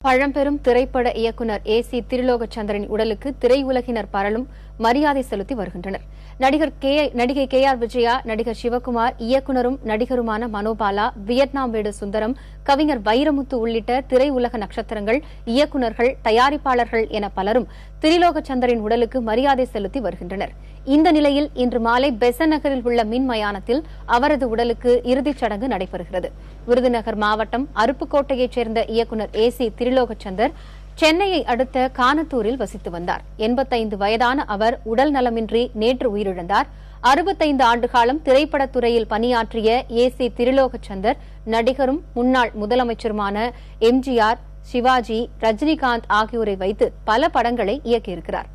பழம்பெரும் திரைப்பட இயக்குநர் ஏ.சி. திருலோகச்சந்தரின் உடலுக்கு திரையுலகினர் பலரும் மரியாதை செலுத்தி வருகின்றனர். நடிகை கே.ஆர். விஜயா, நடிகர் சிவகுமார், இயக்குநரும் நடிகருமான மனோபாலா, வியட்நாம் வீடு சுந்தரம், கவிஞர் வைரமுத்து உள்ளிட்ட திரையுலக நட்சத்திரங்கள், இயக்குநர்கள், தயாரிப்பாளர்கள் என பலரும் திருலோகச்சந்தரின் உடலுக்கு மரியாதை செலுத்தி வருகின்றனர். இந்த நிலையில் இன்று மாலை பெசன்ட் நகரில் உள்ள மின் மயானத்தில் அவரது உடலுக்கு இறுதிச் சடங்கு நடைபெறுகிறது. விருதுநகர் மாவட்டம் அருப்புக்கோட்டையைச் சேர்ந்த இயக்குநர் ஏ.சி. திருலோகச்சந்தர் சென்னையை அடுத்த கானத்தூரில் வசித்து வந்தார். 85 வயதான அவர் உடல் நலமின்றி நேற்று உயிரிழந்தார். 65 ஆண்டுகாலம் திரைப்படத்துறையில் பணியாற்றிய ஏ.சி. திருலோகச்சந்தர் நடிகரும் முன்னாள் முதலமைச்சருமான எம்ஜிஆர், சிவாஜி, ரஜினிகாந்த் ஆகியோரை வைத்து பல படங்களை இயக்கியிருக்கிறார்.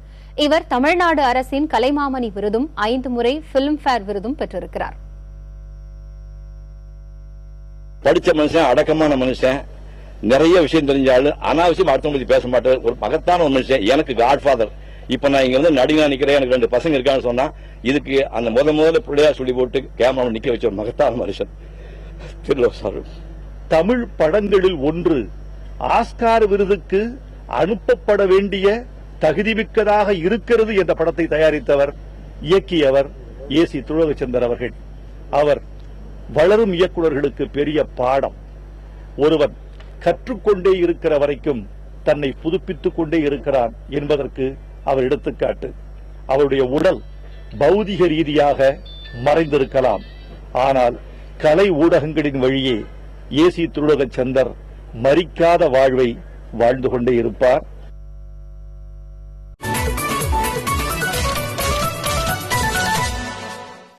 இவர் தமிழ்நாடு அரசின் கலைமாமணி விருதும் 5 முறை பிலிம்பேர் விருதும் பெற்றிருக்கிறார். படிச்ச மனுஷன், அடக்கமான மனுஷன், நிறைய விஷயம் தெரிஞ்சாலும் அனாவசியம் அடுத்தவங்க பேச மாட்டார். ஒரு மகத்தான ஒரு மனுஷன். எனக்கு காட்ஃபாதர். இப்ப நான் இங்க வந்து நடிகா நிக்கிறேன், எனக்கு 2 பசங்க இருக்கான்னு சொன்னா இதுக்கு அந்த முதல்ல பிள்ளையா சொல்லி போட்டு கேமரா நிக்க வச்ச ஒரு மகத்தான மனுஷன் திருலோகச்சந்தர். தமிழ் படங்களில் ஒன்று ஆஸ்கார் விருதுக்கு அனுப்பப்பட வேண்டிய தகுதிமிக்கதாக இருக்கிறது என்ற படத்தை தயாரித்தவர், இயக்கியவர் ஏ.சி. திருலோகச்சந்தர் அவர்கள். அவர் வளரும் இயக்குநர்களுக்கு பெரிய பாடம். ஒருவன் கற்றுக்கொண்டே இருக்கிற வரைக்கும் தன்னை புதுப்பித்துக் கொண்டே இருக்கிறான் என்பதற்கு அவர் எடுத்துக்காட்டு. அவருடைய உடல் பௌதிக ரீதியாக மறைந்திருக்கலாம், ஆனால் கலை ஊடகங்களின் வழியே ஏ.சி. திருலோகச்சந்தர் மரிக்காத வாழ்வை வாழ்ந்து கொண்டே இருப்பார்.